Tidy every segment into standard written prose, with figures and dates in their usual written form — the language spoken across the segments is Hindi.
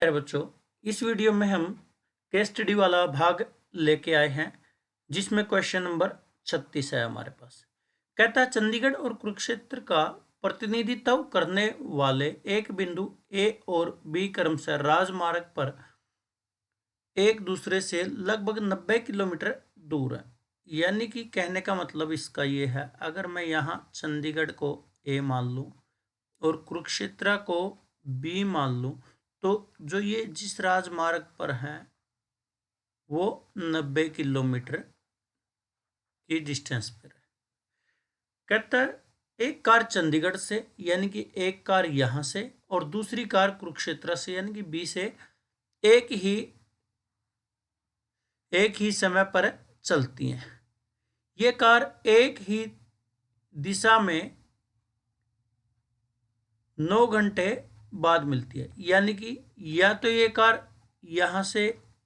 अरे बच्चों, इस वीडियो में हम केस स्टडी वाला भाग लेके आए हैं जिसमें क्वेश्चन नंबर 36 है हमारे पास। कहता है चंडीगढ़ और कुरुक्षेत्र का प्रतिनिधित्व करने वाले एक बिंदु ए और बी क्रमशः राजमार्ग पर एक दूसरे से लगभग 90 किलोमीटर दूर है। यानी कि कहने का मतलब इसका ये है, अगर मैं यहाँ चंडीगढ़ को ए मान लूँ और कुरुक्षेत्र को बी मान लूँ, तो जो ये जिस राजमार्ग पर है वो 90 किलोमीटर की डिस्टेंस पर है। कहता है एक कार चंडीगढ़ से यानी कि एक कार यहाँ से और दूसरी कार कुरुक्षेत्र से यानी कि बी से एक ही समय पर चलती हैं। ये कार एक ही दिशा में 9 घंटे बाद मिलती है। यानी कि या तो ये कार यहाँ से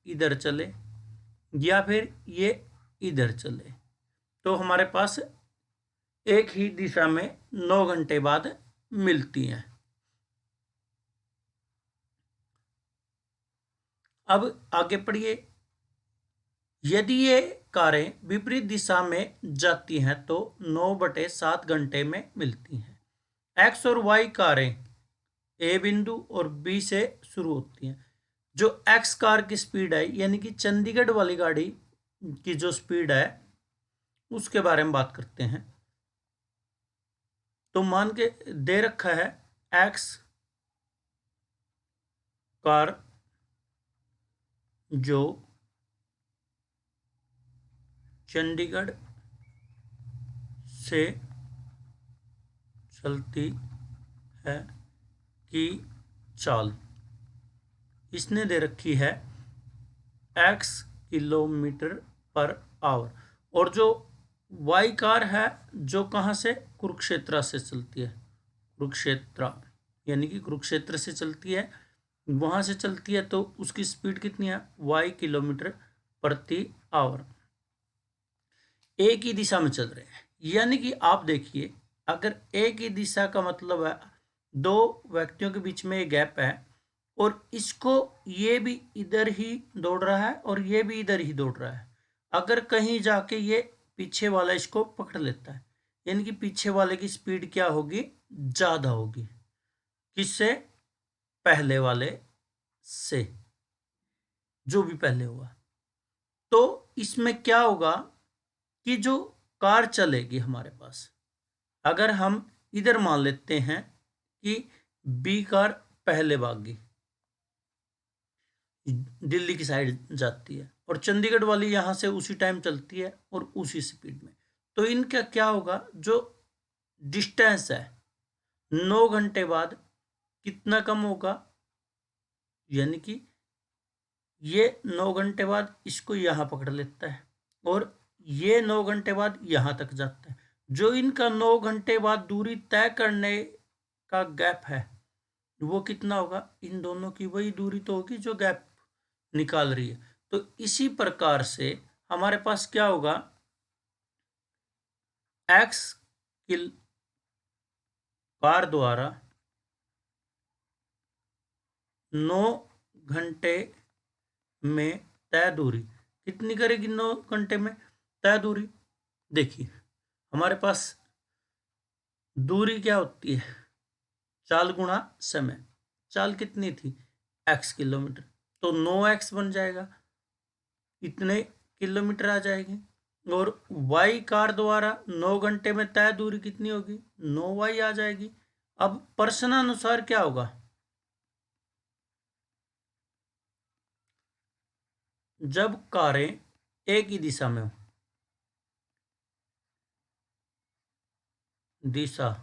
इधर चले या फिर ये इधर चले, तो हमारे पास एक ही दिशा में 9 घंटे बाद मिलती हैं। अब आगे पढ़िए। यदि ये कारें विपरीत दिशा में जाती हैं तो 9/7 घंटे में मिलती हैं। एक्स और वाई कारें ए बिंदु और बी से शुरू होती हैं। जो एक्स कार की स्पीड है यानी कि चंडीगढ़ वाली गाड़ी की जो स्पीड है उसके बारे में बात करते हैं। तो मान के दे रखा है एक्स कार जो चंडीगढ़ से चलती है की चाल इसने दे रखी है x किलोमीटर पर आवर, और जो वाई कार है जो कहाँ से कुरुक्षेत्र से चलती है, कुरुक्षेत्र यानी कि कुरुक्षेत्र से चलती है, वहाँ से चलती है, तो उसकी स्पीड कितनी है y किलोमीटर प्रति आवर। एक ही दिशा में चल रहे हैं। यानी कि आप देखिए, अगर एक ही दिशा का मतलब है दो व्यक्तियों के बीच में एक गैप है और इसको ये भी इधर ही दौड़ रहा है और ये भी इधर ही दौड़ रहा है, अगर कहीं जाके ये पीछे वाला इसको पकड़ लेता है यानी कि पीछे वाले की स्पीड क्या होगी, ज़्यादा होगी किससे, पहले वाले से, जो भी पहले हुआ। तो इसमें क्या होगा कि जो कार चलेगी हमारे पास, अगर हम इधर मान लेते हैं कि बी कार पहले भागी दिल्ली की साइड जाती है और चंडीगढ़ वाली यहाँ से उसी टाइम चलती है और उसी स्पीड में, तो इनका क्या होगा, जो डिस्टेंस है 9 घंटे बाद कितना कम होगा, यानी कि ये 9 घंटे बाद इसको यहाँ पकड़ लेता है और ये 9 घंटे बाद यहाँ तक जाता है। जो इनका 9 घंटे बाद दूरी तय करने का गैप है वो कितना होगा, इन दोनों की वही दूरी तो होगी जो गैप निकाल रही है। तो इसी प्रकार से हमारे पास क्या होगा, एक्स किल कार द्वारा 9 घंटे में तय दूरी कितनी करेगी, 9 घंटे में तय दूरी। देखिए हमारे पास दूरी क्या होती है, चाल गुणा समय। चाल कितनी थी, x किलोमीटर, तो 9x बन जाएगा, इतने किलोमीटर आ जाएगी। और y कार द्वारा 9 घंटे में तय दूरी कितनी होगी, 9y आ जाएगी। अब प्रश्नानुसार क्या होगा, जब कारें एक ही दिशा में हो, दिशा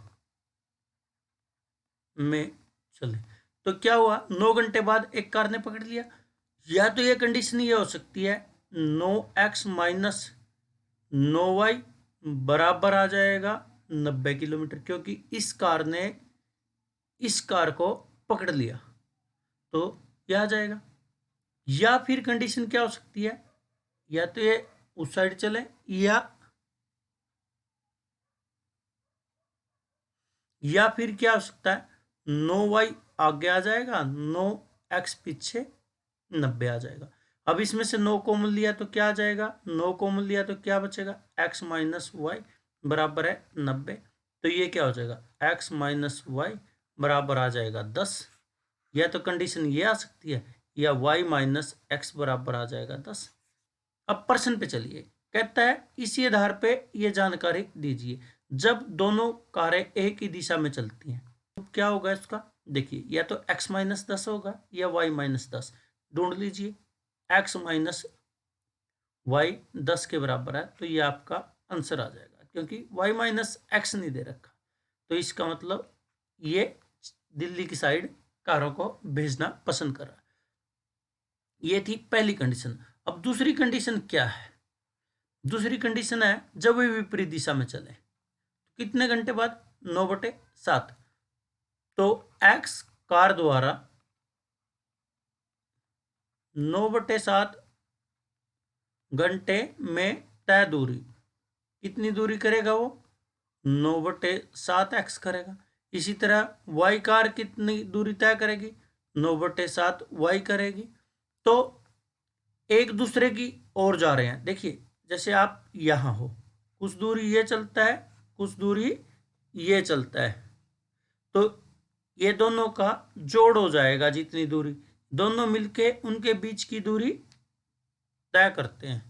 में चले, तो क्या हुआ, 9 घंटे बाद एक कार ने पकड़ लिया। या तो ये कंडीशन ये हो सकती है 9x माइनस 9y बराबर आ जाएगा 90 किलोमीटर, क्योंकि इस कार ने इस कार को पकड़ लिया, तो यह आ जाएगा। या फिर कंडीशन क्या हो सकती है, या तो ये उस साइड चले या फिर क्या हो सकता है, 9y आगे आ जाएगा, 9 x पीछे 90 आ जाएगा। अब इसमें से 9 कॉमन लिया तो क्या आ जाएगा, 9 कॉमन लिया तो क्या बचेगा, x माइनस वाई बराबर है 90। तो ये क्या हो जाएगा, x माइनस वाई बराबर आ जाएगा 10। या तो कंडीशन ये आ सकती है, या y माइनस एक्स बराबर आ जाएगा 10। अब प्रश्न पे चलिए, कहता है इसी आधार पे ये जानकारी दीजिए जब दोनों कारें एक ही दिशा में चलती हैं तो क्या होगा इसका। देखिए, या तो x माइनस 10 होगा या y माइनस 10, ढूंढ लीजिए। x माइनस वाई 10 के बराबर है तो ये आपका आंसर आ जाएगा, क्योंकि y माइनस एक्स नहीं दे रखा। तो इसका मतलब ये दिल्ली की साइड कारों को भेजना पसंद कर रहा है। ये थी पहली कंडीशन। अब दूसरी कंडीशन क्या है, दूसरी कंडीशन है जब वे विपरीत दिशा में चले, कितने घंटे बाद, 9/7। तो x कार द्वारा 9/7 घंटे में तय दूरी, कितनी दूरी करेगा वो, 9/7 x करेगा। इसी तरह y कार कितनी दूरी तय करेगी, 9/7 y करेगी। तो एक दूसरे की ओर जा रहे हैं। देखिए, जैसे आप यहां हो, कुछ दूरी ये चलता है, कुछ दूरी ये चलता है, तो ये दोनों का जोड़ हो जाएगा। जितनी दूरी दोनों मिलके उनके बीच की दूरी तय करते हैं,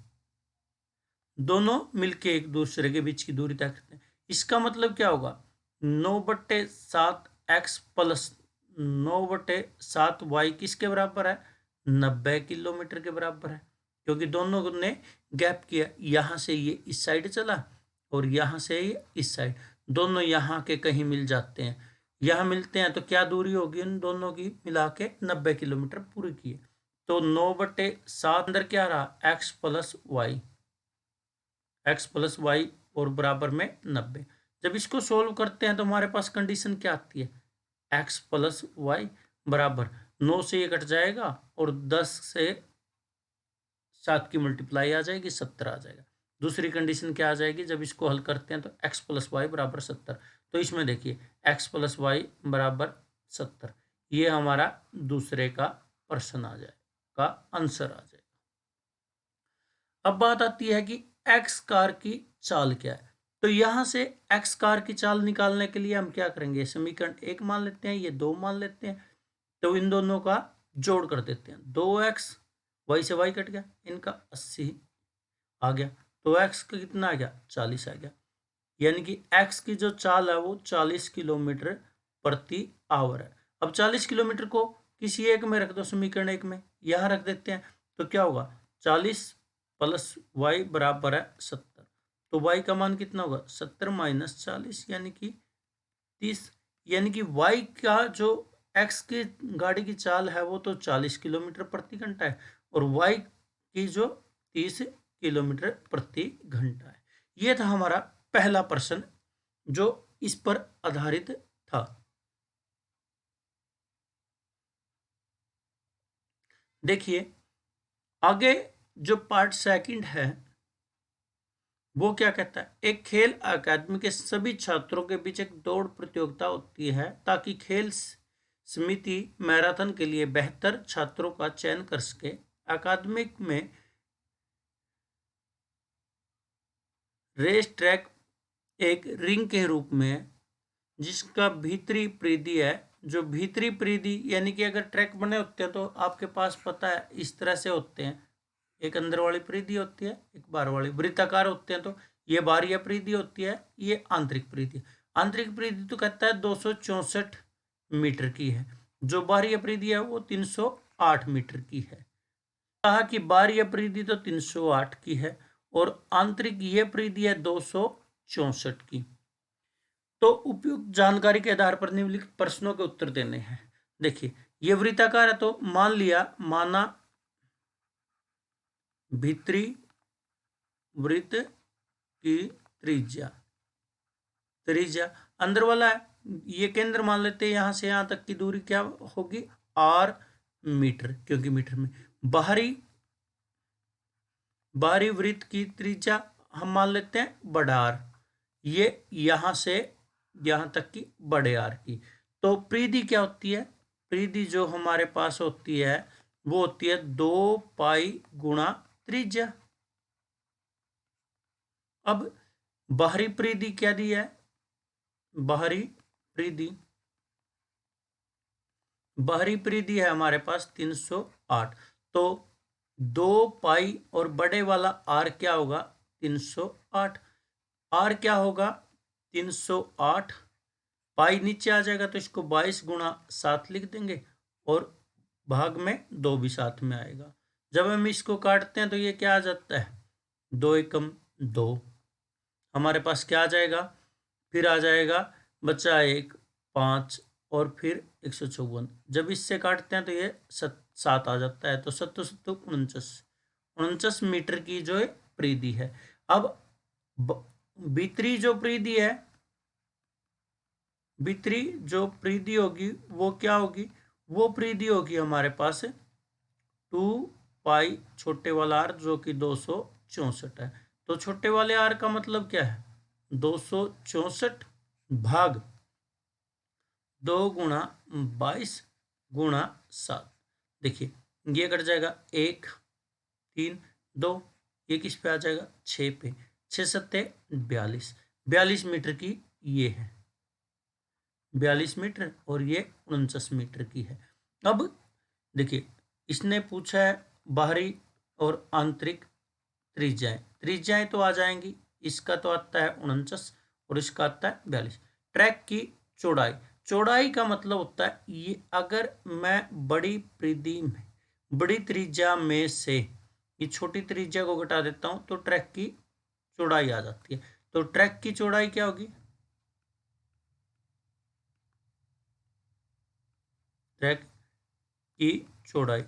दोनों मिलके एक दूसरे के बीच की दूरी तय करते हैं। इसका मतलब क्या होगा, 9/7 x प्लस 9/7 y किसके बराबर है, 90 किलोमीटर के बराबर है। क्योंकि दोनों ने गैप किया, यहां से ये इस साइड चला और यहां से ये इस साइड, दोनों यहाँ के कहीं मिल जाते हैं, यहाँ मिलते हैं तो क्या दूरी होगी उन दोनों की मिला के, 90 किलोमीटर पूरी की है। तो 9/7 अंदर क्या रहा, x प्लस वाई और बराबर में 90। जब इसको सोल्व करते हैं तो हमारे पास कंडीशन क्या आती है, x प्लस वाई बराबर 9 से ये कट जाएगा और 10 से 7 की मल्टीप्लाई आ जाएगी, 70 आ जाएगा। दूसरी कंडीशन क्या आ जाएगी, जब इसको हल करते हैं तो x प्लस वाई बराबर 70। तो इसमें देखिए x प्लस वाई बराबर 70, ये हमारा दूसरे का प्रश्न आ जाएगा, आंसर आ जाएगा। अब बात आती है कि x कार की चाल क्या है। तो यहां से x कार की चाल निकालने के लिए हम क्या करेंगे, समीकरण 1 मान लेते हैं, ये 2 मान लेते हैं, तो इन दोनों का जोड़ कर देते हैं। 2x, y से y कट गया, इनका 80 आ गया, तो x का कितना आ गया, 40 आ गया। यानी कि x की जो चाल है वो 40 किलोमीटर प्रति आवर है। अब 40 किलोमीटर को किसी एक में रख दो, समीकरण 1 में, यहां रख देते हैं, तो क्या होगा, 40 प्लस वाई बराबर है 70। तो y का मान कितना होगा, 70 माइनस 40 यानी कि 30। यानी कि y का जो x की गाड़ी की चाल है वो तो 40 किलोमीटर प्रति घंटा है और y की जो 30 किलोमीटर प्रति घंटा है। ये था हमारा पहला प्रश्न जो इस पर आधारित था। देखिए आगे जो पार्ट सेकंड है वो क्या कहता है, एक खेल अकादमी के सभी छात्रों के बीच एक दौड़ प्रतियोगिता होती है ताकि खेल समिति मैराथन के लिए बेहतर छात्रों का चयन कर सके। अकादमिक में रेस ट्रैक एक रिंग के रूप में जिसका भीतरी परिधि है, जो भीतरी परिधि यानी कि अगर ट्रैक बने होते हैं तो आपके पास पता है इस तरह से होते हैं, एक अंदर वाली परिधि होती है, एक बाहर वाली, वृत्ताकार होते हैं तो ये बाहरी परिधि होती है, ये आंतरिक परिधि। आंतरिक परिधि तो कहता है 264 मीटर की है, जो बाहरी परिधि है वो 308 मीटर की है। कहा कि बाहरी परिधि तो 308 की है और आंतरिक ये परिधि है 264 की। तो उपयुक्त जानकारी के आधार पर निम्नलिखित प्रश्नों के उत्तर देने हैं। देखिए ये वृत्ताकार है तो मान लिया, माना भीतरी वृत्त की त्रिज्या अंदर वाला है, ये केंद्र मान लेते हैं, यहां से यहां तक की दूरी क्या होगी, r मीटर, क्योंकि मीटर में। बाहरी वृत्त की त्रिज्या हम मान लेते हैं बड़ा R, ये यहां से यहां तक की बड़े R की। तो परिधि क्या होती है, परिधि जो हमारे पास होती है वो होती है 2 पाई गुणा त्रिज्या। अब बाहरी परिधि क्या दी है? बाहरी परिधि है हमारे पास 308। तो 2 पाई और बड़े वाला आर क्या होगा? 308। आर क्या होगा? 308। पाई नीचे आ जाएगा तो इसको 22 गुणा 7 लिख देंगे और भाग में 2 भी साथ में आएगा। जब हम इसको काटते हैं तो ये क्या आ जाता है? 2 एकम 2। हमारे पास क्या आ जाएगा? फिर आ जाएगा बचा 1 5 और फिर 154। जब इससे काटते हैं तो ये 7 आ जाता है। तो 7 7 49 मीटर की जो परिधि है। अब भीतरी जो परिधि है, भीतरी जो परिधि होगी वो क्या होगी? वो परिधि होगी हमारे पास 2 पाई छोटे वाला आर जो कि 264 है। तो छोटे वाले आर का मतलब क्या है? 264 भाग 2 गुणा 22 गुणा 7। देखिए ये कट जाएगा 1 3 2, ये किस पे आ जाएगा? 6 पे। 6 सत्ते 42। 42 मीटर की ये है, 42 मीटर, और ये 49 मीटर की है। अब देखिए इसने पूछा है बाहरी और आंतरिक त्रिज्याएं। त्रिज्याएं तो आ जाएंगी, इसका तो आता है 49 और इसका आता है 42। ट्रैक की चौड़ाई, चौड़ाई का मतलब होता है ये अगर मैं बड़ी परिधि में, बड़ी त्रिज्या में से ये छोटी त्रिज्या को घटा देता हूं तो ट्रैक की चौड़ाई आ जाती है। तो ट्रैक की चौड़ाई क्या होगी? ट्रैक की चौड़ाई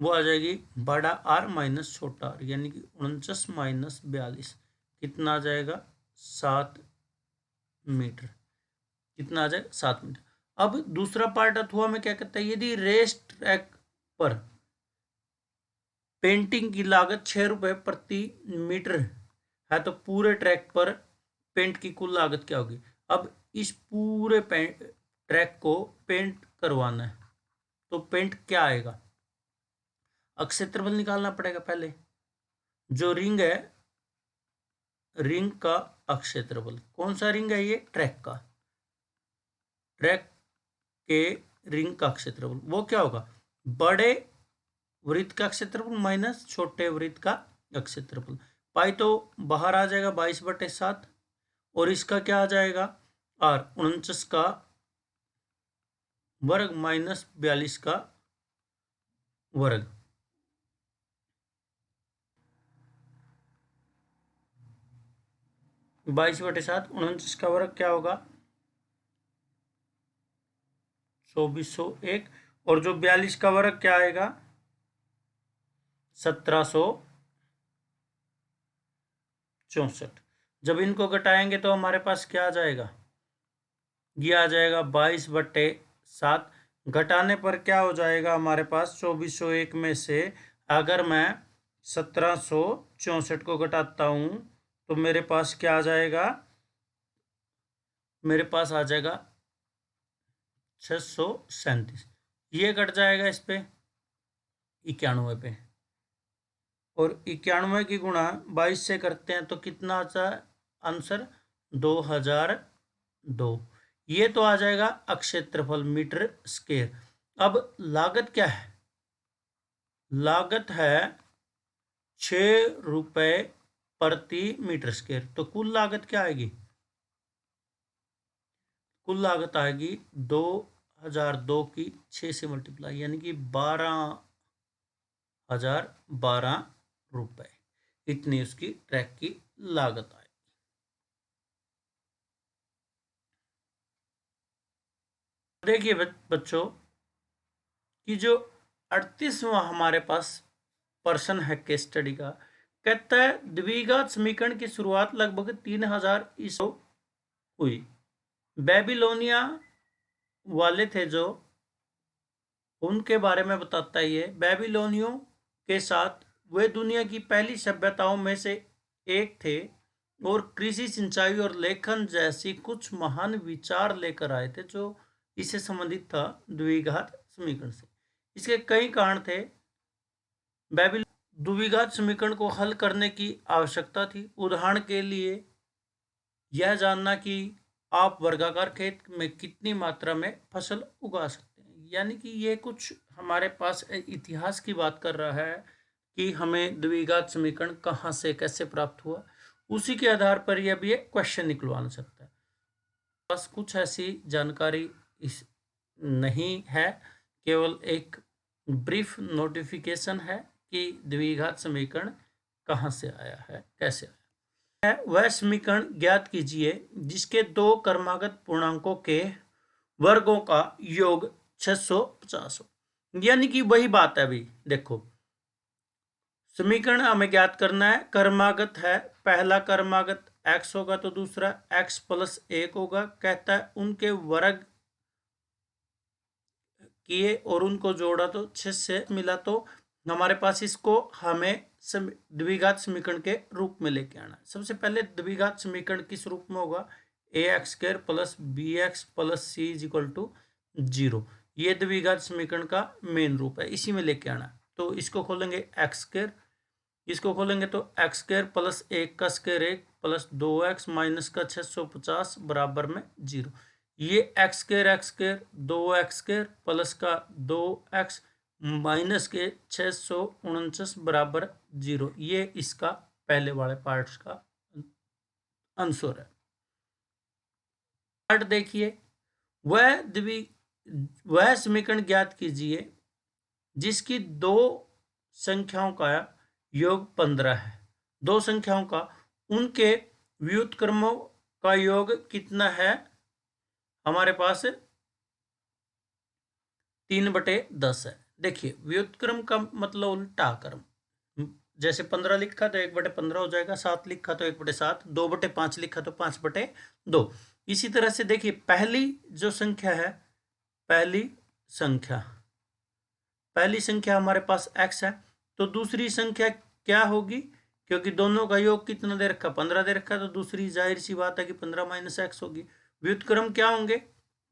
वो आ जाएगी बड़ा आर माइनस छोटा आर, यानी कि 49 माइनस 42 कितना आ जाएगा? 7 मीटर। कितना आ जाएगा? 7 मीटर। अब दूसरा पार्ट अथवा में क्या कहता है? यदि रेस ट्रैक पर पेंटिंग की लागत 6 रुपए प्रति मीटर है तो पूरे ट्रैक पर पेंट की कुल लागत क्या होगी? अब इस पूरे ट्रैक को पेंट करवाना है तो पेंट क्या आएगा? क्षेत्रफल निकालना पड़ेगा पहले। जो रिंग है, रिंग का क्षेत्रफल, कौन सा रिंग है? ये ट्रैक का, ट्रैक के रिंग का क्षेत्रफल वो क्या होगा? बड़े वृत्त का क्षेत्रफल माइनस छोटे वृत्त का क्षेत्रफल। पाई तो बाहर आ जाएगा 22/7 और इसका क्या आ जाएगा? आर 49 का वर्ग माइनस 42 का वर्ग। 22/7 49 का वर्ग क्या होगा? 2401। और जो 42 का वर्ग क्या आएगा? 1764। जब इनको घटाएंगे तो हमारे पास क्या आ जाएगा? ये आ जाएगा 22/7। घटाने पर क्या हो जाएगा हमारे पास? 2401 में से अगर मैं 1764 को घटाता हूं तो मेरे पास क्या आ जाएगा? मेरे पास आ जाएगा 637। ये कट जाएगा इस पे 91 पे, और 91 की गुणा 22 से करते हैं तो कितना आता है आंसर? 2002। ये तो आ जाएगा क्षेत्रफल मीटर स्क्वायर। अब लागत क्या है? लागत है 6 रुपए प्रति मीटर स्क्वायर। तो कुल लागत क्या आएगी? कुल लागत आएगी 2002 की 6 से मल्टीप्लाई, यानी कि 12,012 रुपए। इतनी उसकी ट्रैक की लागत आएगी। देखिए बच्चों कि जो 38वां हमारे पास पर्सन है केस स्टडी का, कहता है द्विघात समीकरण की शुरुआत लगभग 3000 ईसा हुई। बेबीलोनिया वाले थे जो, उनके बारे में बताता है ये। बेबीलोनियों के साथ वे दुनिया की पहली सभ्यताओं में से एक थे। और कृषि, सिंचाई और लेखन जैसी कुछ महान विचार लेकर आए थे जो इससे संबंधित था द्विघात समीकरण से। इसके कई कारण थे। बेबीलोन द्विघात समीकरण को हल करने की आवश्यकता थी। उदाहरण के लिए यह जानना कि आप वर्गाकार खेत में कितनी मात्रा में फसल उगा सकते हैं। यानी कि ये कुछ हमारे पास इतिहास की बात कर रहा है कि हमें द्विघात समीकरण कहाँ से कैसे प्राप्त हुआ। उसी के आधार पर यह भी एक क्वेश्चन निकलवा सकता है। बस कुछ ऐसी जानकारी इस नहीं है, केवल एक ब्रीफ नोटिफिकेशन है कि द्विघात समीकरण कहाँ से आया है, कैसे आया है। वह समीकरण ज्ञात कीजिए जिसके दो क्रमागत पूर्णांकों के वर्गों का योग 650 हो। यानी कि वही बात है। अभी देखो, समीकरण हमें ज्ञात करना है। क्रमागत है, पहला क्रमागत x होगा तो दूसरा x प्लस 1 होगा। कहता है उनके वर्ग किए और उनको जोड़ा तो 6 से मिला, तो हमारे पास इसको हमें द्विघात समीकरण के रूप में लेके आना है। सबसे पहले द्विघात समीकरण किस रूप में होगा? ax² plus bx plus c is equal to 0। ये द्विघात समीकरण का मेन रूप है, इसी में लेके आना है। तो इसको खोलेंगे x², इसको खोलेंगे तो x² प्लस 1 का स्क्वायर 1 प्लस 2x माइनस का 650 बराबर में 0। ये x² 2x² प्लस का 2x माइनस के 649 बराबर 0। ये इसका पहले वाले पार्ट्स का आंसर है। पार्ट देखिए, वह समीकरण ज्ञात कीजिए जिसकी दो संख्याओं का योग 15 है। दो संख्याओं का, उनके व्युत्क्रमों का योग कितना है? हमारे पास 3/10 है। देखिए, व्युत्क्रम का मतलब उल्टा क्रम। जैसे 15 लिखा तो 1/15 हो जाएगा, 7 लिखा तो 1/7, 2/5 लिखा तो 5/2। इसी तरह से देखिए, पहली जो संख्या है, पहली संख्या हमारे पास x है, तो दूसरी संख्या क्या होगी? क्योंकि दोनों का योग कितना दे रखा? 15 दे रखा, तो दूसरी जाहिर सी बात है कि 15 माइनस x होगी। व्युत्क्रम क्या होंगे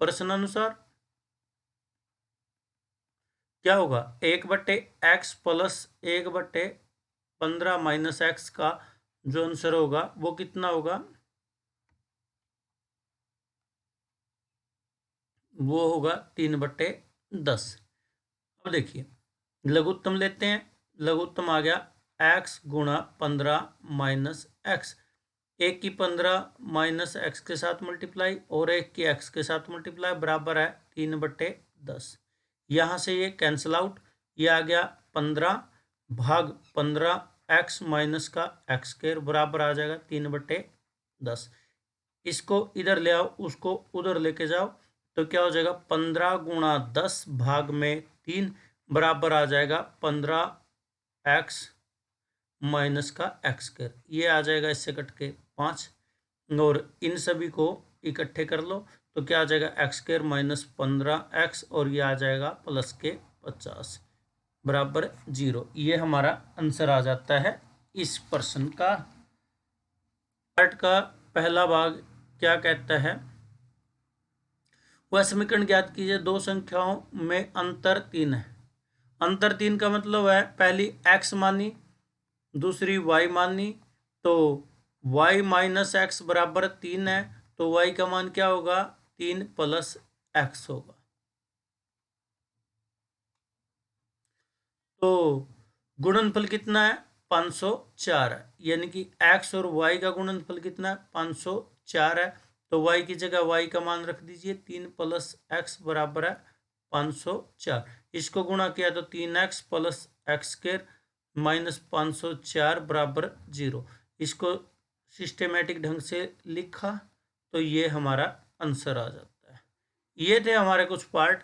प्रश्नानुसार? क्या होगा? 1/x प्लस 1/15 माइनस x का जो आंसर होगा वो कितना होगा? वो होगा 3/10। अब देखिए, लघुत्तम लेते हैं। लघुत्तम आ गया x गुणा 15 माइनस x। एक की 15 माइनस x के साथ मल्टीप्लाई और एक की x के साथ मल्टीप्लाई बराबर है 3/10। यहाँ से ये कैंसिल आउट, ये आ गया 15 भाग 15 x माइनस का x² बराबर आ जाएगा 3/10। इसको इधर ले आओ, उसको उधर लेके जाओ, तो क्या हो जाएगा? 15 गुणा 10 भाग में 3 बराबर आ जाएगा 15x माइनस का x²। ये आ जाएगा इससे कट के 5, और इन सभी को इकट्ठे कर लो तो क्या आ जाएगा? x² माइनस 15x, और ये आ जाएगा प्लस के 50 बराबर 0। ये हमारा आंसर आ जाता है इस प्रश्न का। पार्ट का पहला भाग क्या कहता है? वह समीकरण ज्ञात कीजिए दो संख्याओं में अंतर 3 है। अंतर 3 का मतलब है पहली x मानी, दूसरी y मानी, तो y माइनस एक्स बराबर 3 है, तो y का मान क्या होगा? 3 प्लस x होगा। तो गुणनफल कितना है? 504 है। यानी कि x और y का गुणनफल कितना है? 504 है। तो y की जगह y का मान रख दीजिए, 3 प्लस x बराबर है 504। इसको गुणा किया तो 3x प्लस x² माइनस 504 बराबर 0। इसको सिस्टेमेटिक ढंग से लिखा तो ये हमारा आंसर आ जाता है। ये थे हमारे कुछ पार्ट